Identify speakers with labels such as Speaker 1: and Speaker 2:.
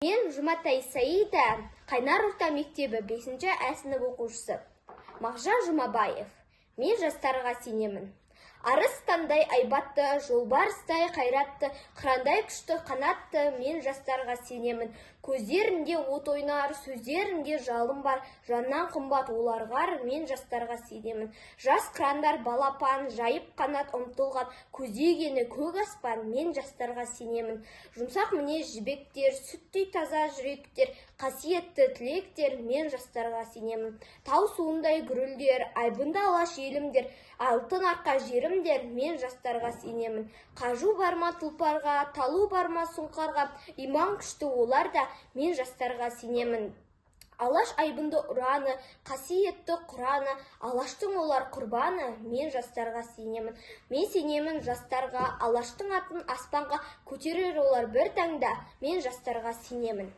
Speaker 1: Мен Жұматай Саида, Қайнар орта мектебі 5-ші А сынып оқушысы. Мағжан Жұмабаев. Мен жастарға сенемін. Арыстандай айбатты, жолбарыстай қайратты, қырандай күшті қанатты, мен жастарға сенемін. Көздерінде от ойнар, сөздерінде жалын бар, жаннан қымбат оларғар, мен жастарға сенемін. Жас қырандар балапан, жайып қанат ұмтылған, көздегені көк аспан, мен жастарға сенемін. Жұмсақ мінез жібектер, сүттей таза жүректер, қасиетті тілектер, мен жастарға сенемін. Тау суындай гүрілдер, айбынды алаш елімдер, алтын арқа жерімдер, мен жастарға сенемін. Қажу барма тұлпарға, талу барма сұңқарға, иман күшті оларда, мен жастарға сенемін. Алаш айбынды ұраны, қасиетті құраны, алаштың олар құрбаны, мен жастарға сенемін. Мен сенемін жастарға, алаштың атын аспанға көтерер олар бір таңда, мен жастарға сенемін.